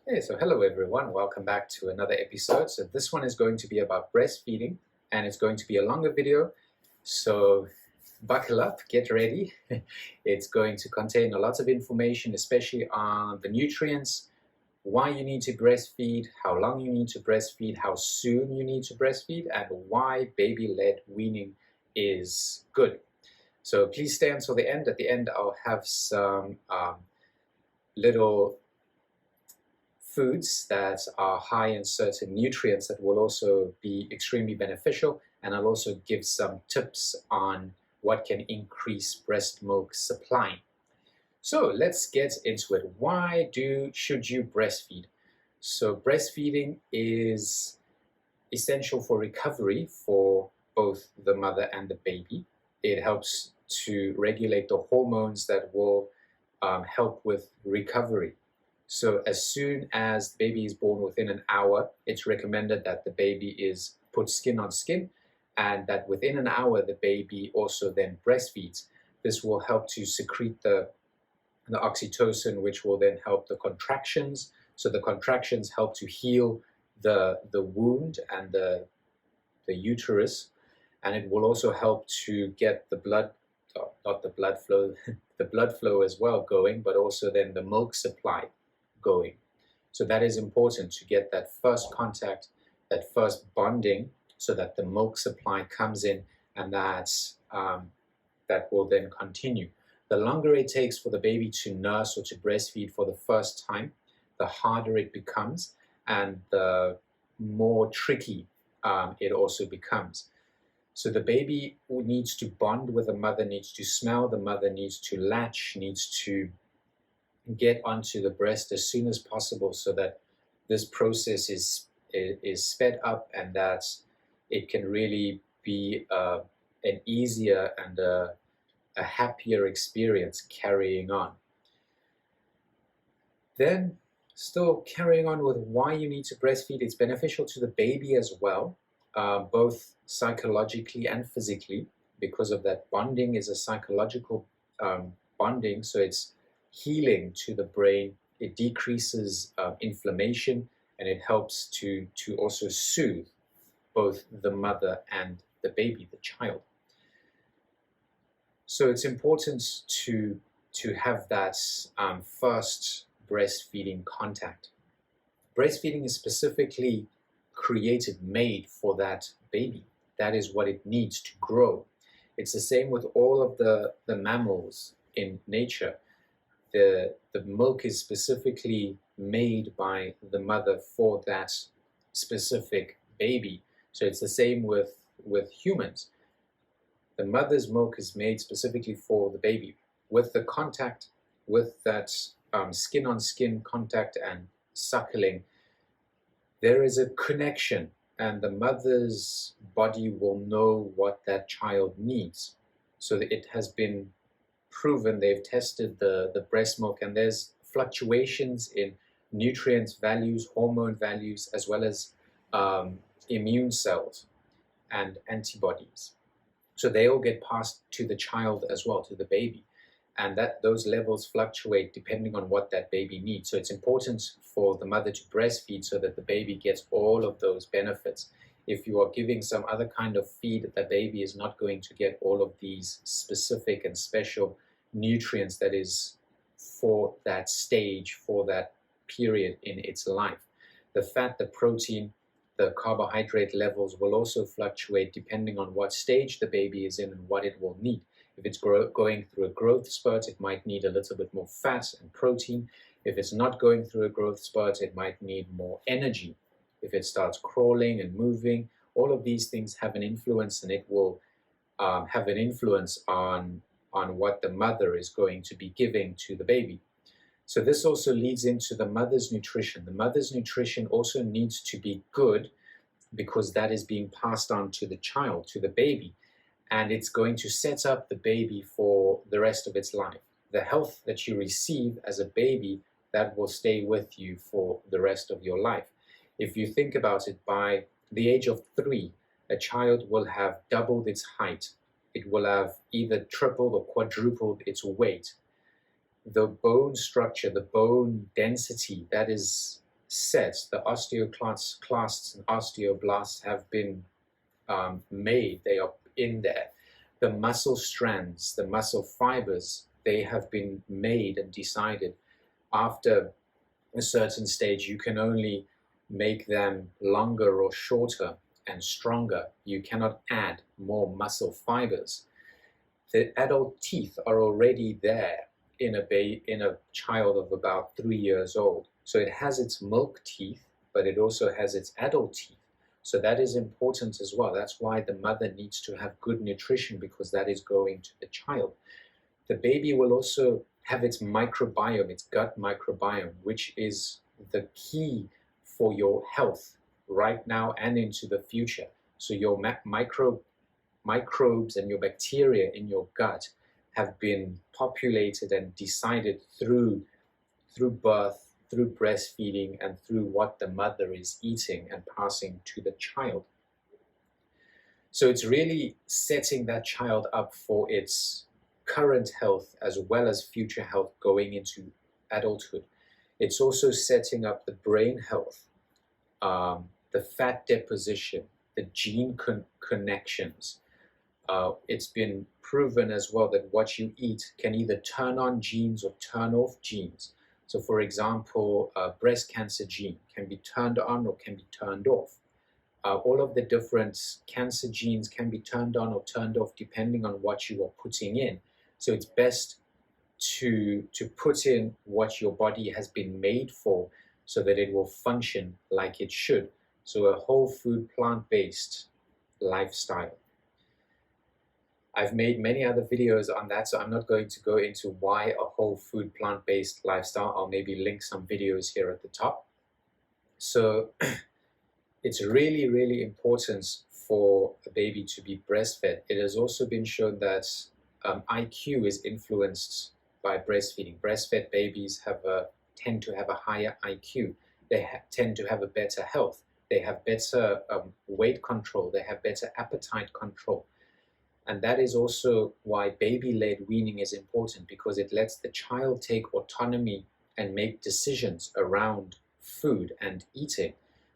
Hey, so hello everyone, welcome back to another episode. So this one is going to be about breastfeeding and it's going to be a longer video. So buckle up, get ready. It's going to contain a lot of information, especially on the nutrients, why you need to breastfeed, how long you need to breastfeed, how soon you need to breastfeed, and why baby-led weaning is good. So please stay until the end. At the end, I'll have some little foods that are high in certain nutrients that will also be extremely beneficial, and I'll also give some tips on what can increase breast milk supply. So let's get into it. Should you breastfeed? So breastfeeding is essential for recovery for both the mother and the baby. It helps to regulate the hormones that will help with recovery. So as soon as the baby is born, within an hour, it's recommended that the baby is put skin on skin, and that within an hour the baby also then breastfeeds. This will help to secrete the oxytocin, which will then help the contractions. So the contractions help to heal the wound and the uterus, and it will also help to get the blood, not the blood flow, the blood flow as well going, but also then the milk supply going. So that is important, to get that first contact, that first bonding, so that the milk supply comes in, and that will then continue. The longer it takes for the baby to nurse or to breastfeed for the first time, the harder it becomes and the more tricky it also becomes. So the baby needs to bond with the mother, needs to smell the mother, needs to latch, needs to get onto the breast as soon as possible, so that this process is sped up and that it can really be an easier and a happier experience carrying on. Then, still carrying on with why you need to breastfeed, it's beneficial to the baby as well, both psychologically and physically, because of that bonding is a psychological bonding, so it's healing to the brain. It decreases inflammation, and it helps to also soothe both the mother and the baby, the child. So it's important to have that first breastfeeding contact. Breastfeeding is specifically made for that baby. That is what it needs to grow. It's the same with all of the mammals in nature. The milk is specifically made by the mother for that specific baby. So it's the same with humans. The mother's milk is made specifically for the baby. With the contact, with that skin-on-skin contact and suckling, there is a connection, and the mother's body will know what that child needs. So that it has been proven, they've tested the breast milk, and there's fluctuations in nutrient values, hormone values, as well as immune cells and antibodies. So they all get passed to the child as well, to the baby. And that those levels fluctuate depending on what that baby needs. So it's important for the mother to breastfeed so that the baby gets all of those benefits. If you are giving some other kind of feed, the baby is not going to get all of these specific and special nutrients that is for that stage, for that period in its life. The fat, the protein, the carbohydrate levels will also fluctuate depending on what stage the baby is in and what it will need. If it's going through a growth spurt, it might need a little bit more fat and protein. If it's not going through a growth spurt, it might need more energy. If it starts crawling and moving, all of these things have an influence, and it will have an influence on what the mother is going to be giving to the baby. So this also leads into the mother's nutrition. The mother's nutrition also needs to be good, because that is being passed on to the child, to the baby, and it's going to set up the baby for the rest of its life. The health that you receive as a baby, that will stay with you for the rest of your life. If you think about it, by the age of 3, a child will have doubled its height. It will have either tripled or quadrupled its weight. The bone structure, the bone density, that is set, the osteoclasts and osteoblasts have been made. They are in there. The muscle strands, the muscle fibers, they have been made and decided. After a certain stage, you can only make them longer or shorter and stronger. You cannot add more muscle fibers. The adult teeth are already there in a child of about 3 years old. So it has its milk teeth, but it also has its adult teeth. So that is important as well. That's why the mother needs to have good nutrition, because that is going to the child. The baby will also have its microbiome, its gut microbiome, which is the key for your health right now and into the future. So your microbes and your bacteria in your gut have been populated and decided through birth, through breastfeeding, and through what the mother is eating and passing to the child. So it's really setting that child up for its current health as well as future health going into adulthood. It's also setting up the brain health, the fat deposition, the gene connections. It's been proven as well that what you eat can either turn on genes or turn off genes. So for example, breast cancer gene can be turned on or can be turned off. All of the different cancer genes can be turned on or turned off depending on what you are putting in. So it's best to put in what your body has been made for so that it will function like it should. So a whole food, plant-based lifestyle. I've made many other videos on that, so I'm not going to go into why a whole food, plant-based lifestyle. I'll maybe link some videos here at the top. So it's really, really important for a baby to be breastfed. It has also been shown that IQ is influenced by breastfeeding. Breastfed babies tend to have a higher IQ. They tend to have a better health. They have better weight control. They have better appetite control. And that is also why baby-led weaning is important, because it lets the child take autonomy and make decisions around food and eating.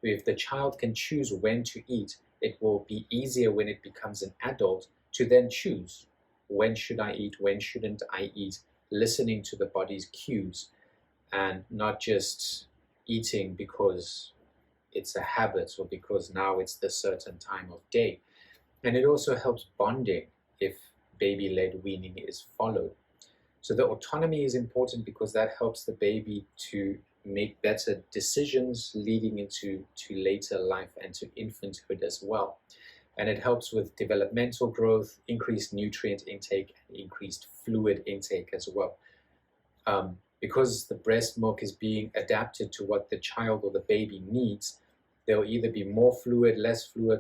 If the child can choose when to eat, it will be easier when it becomes an adult to then choose when should I eat, when shouldn't I eat, listening to the body's cues and not just eating because it's a habit or because now it's the certain time of day. And it also helps bonding if baby-led weaning is followed. So the autonomy is important because that helps the baby to make better decisions leading into later life and to infanthood as well. And it helps with developmental growth, increased nutrient intake, and increased fluid intake as well. Because the breast milk is being adapted to what the child or the baby needs, there will either be more fluid,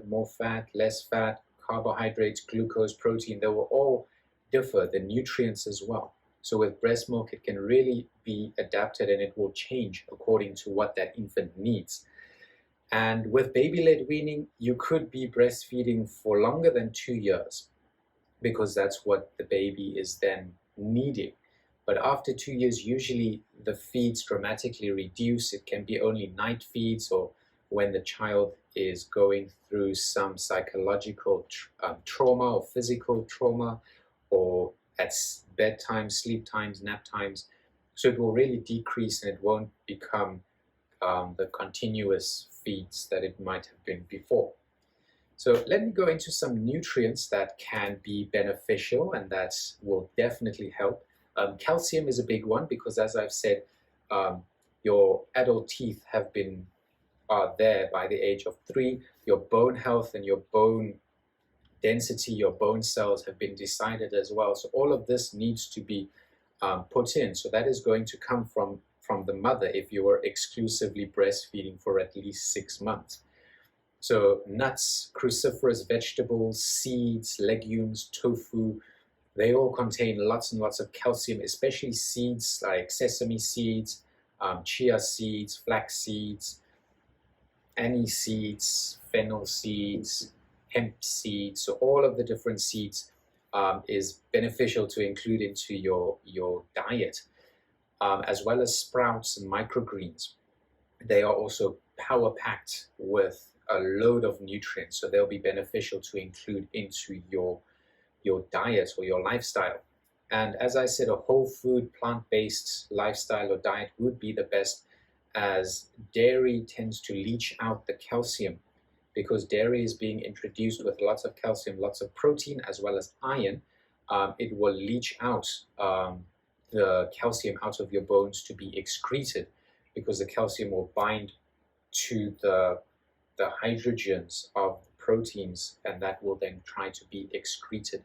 more fat, less fat, carbohydrates, glucose, protein. They will all differ, the nutrients as well. So with breast milk, it can really be adapted and it will change according to what that infant needs. And with baby-led weaning, you could be breastfeeding for longer than 2 years because that's what the baby is then needing. But after 2 years, usually the feeds dramatically reduce. It can be only night feeds or when the child is going through some psychological trauma or physical trauma, or at bedtime, sleep times, nap times. So it will really decrease and it won't become the continuous feeds that it might have been before. So let me go into some nutrients that can be beneficial and that will definitely help. Calcium is a big one because, as I've said, your adult teeth are there by the age of 3. Your bone health and your bone density, your bone cells have been decided as well. So all of this needs to be put in. So that is going to come from the mother if you are exclusively breastfeeding for at least 6 months. So nuts, cruciferous vegetables, seeds, legumes, tofu, they all contain lots and lots of calcium, especially seeds like sesame seeds, chia seeds, flax seeds, anise seeds, fennel seeds, hemp seeds. So all of the different seeds is beneficial to include into your diet, as well as sprouts and microgreens. they are also power packed with a load of nutrients, so they'll be beneficial to include into your diet or your lifestyle. And as I said, a whole food, plant-based lifestyle or diet would be the best, as dairy tends to leach out the calcium, because dairy is being introduced with lots of calcium, lots of protein, as well as iron. It will leach out the calcium out of your bones to be excreted, because the calcium will bind to the hydrogens of proteins, and that will then try to be excreted.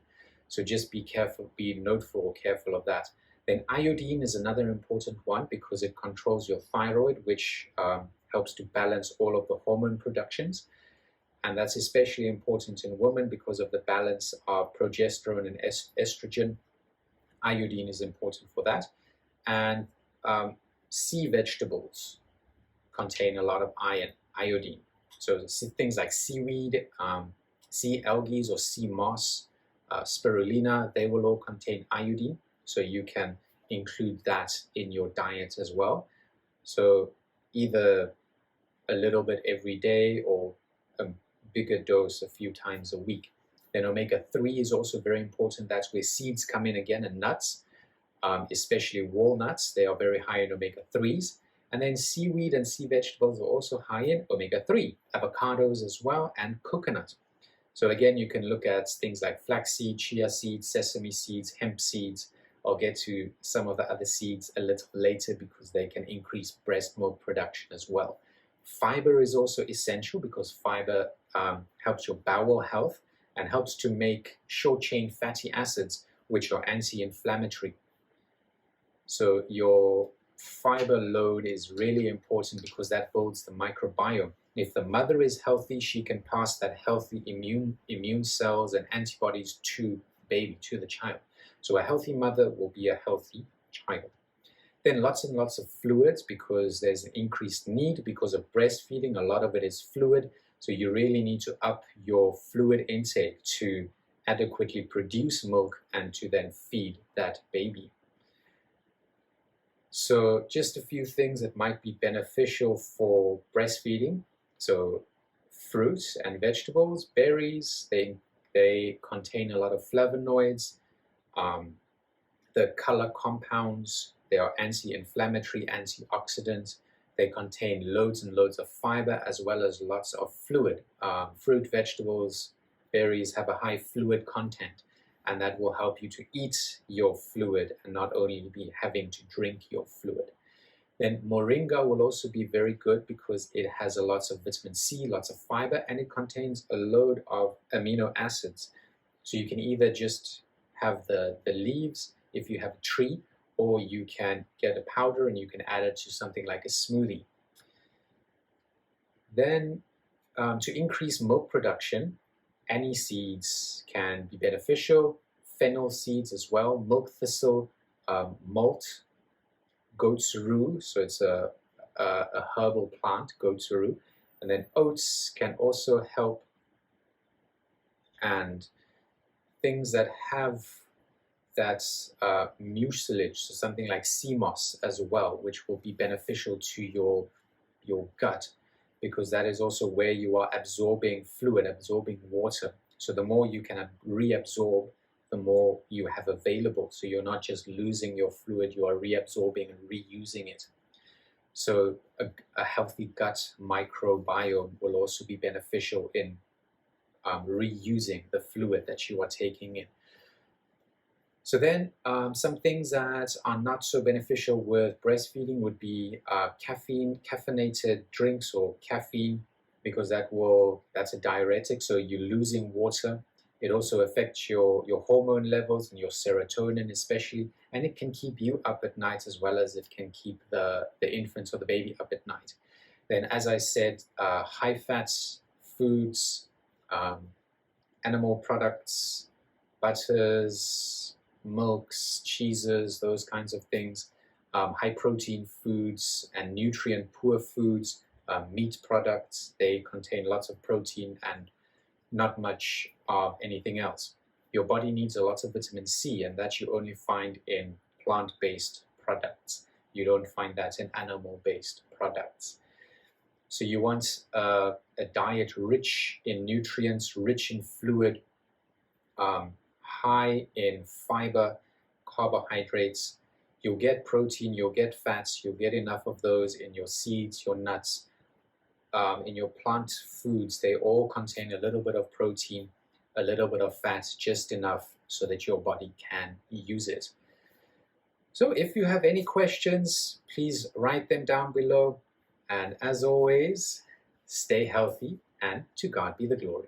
So just be careful, be noteful or careful of that. Then iodine is another important one, because it controls your thyroid, which helps to balance all of the hormone productions. And that's especially important in women because of the balance of progesterone and estrogen. Iodine is important for that. And sea vegetables contain a lot of iodine. So things like seaweed, sea algae or sea moss, spirulina, they will all contain iodine. So you can include that in your diet as well. So either a little bit every day or a bigger dose a few times a week. Then omega-3 is also very important. That's where seeds come in again, and nuts, especially walnuts. They are very high in omega-3s. And then seaweed and sea vegetables are also high in omega-3, avocados as well, and coconut. So again, you can look at things like flaxseed, chia seeds, sesame seeds, hemp seeds. I'll get to some of the other seeds a little later because they can increase breast milk production as well. Fiber is also essential because fiber helps your bowel health and helps to make short-chain fatty acids, which are anti-inflammatory. So your fiber load is really important because that builds the microbiome. If the mother is healthy, she can pass that healthy immune cells and antibodies to baby, to the child. So a healthy mother will be a healthy child. Then lots and lots of fluids, because there's an increased need because of breastfeeding. A lot of it is fluid. So you really need to up your fluid intake to adequately produce milk and to then feed that baby. So just a few things that might be beneficial for breastfeeding. So fruits and vegetables, berries, they contain a lot of flavonoids. The color compounds, they are anti-inflammatory, antioxidants. They contain loads and loads of fiber as well as lots of fluid. Fruit, vegetables, berries have a high fluid content, and that will help you to eat your fluid and not only be having to drink your fluid. Then moringa will also be very good because it has lots of vitamin C, lots of fiber, and it contains a load of amino acids. So you can either just have the leaves if you have a tree, or you can get a powder and you can add it to something like a smoothie. Then to increase milk production, aniseeds can be beneficial, fennel seeds as well, milk thistle, malt, goat's rue, so it's a herbal plant, goat's rue, and then oats can also help, and things that have that mucilage, so something like sea moss as well, which will be beneficial to your gut, because that is also where you are absorbing fluid, absorbing water. So the more you can reabsorb, the more you have available. So you're not just losing your fluid, you are reabsorbing and reusing it. So a healthy gut microbiome will also be beneficial in reusing the fluid that you are taking in. So then some things that are not so beneficial with breastfeeding would be caffeinated drinks or caffeine, because that's a diuretic, so you're losing water. It also affects your hormone levels and your serotonin especially, and it can keep you up at night as well as it can keep the infant or the baby up at night. Then, as I said, high fat foods, animal products, butters, milks, cheeses, those kinds of things, high protein foods and nutrient poor foods, meat products, they contain lots of protein and not much of anything else. Your body needs a lot of vitamin C, and that you only find in plant-based products. You don't find that in animal-based products. So you want a diet rich in nutrients, rich in fluid, high in fiber, carbohydrates. You'll get protein, you'll get fats, you'll get enough of those in your seeds, your nuts, in your plant foods. They all contain a little bit of protein, a little bit of fat, just enough so that your body can use it. So if you have any questions, please write them down below. And as always, stay healthy and to God be the glory.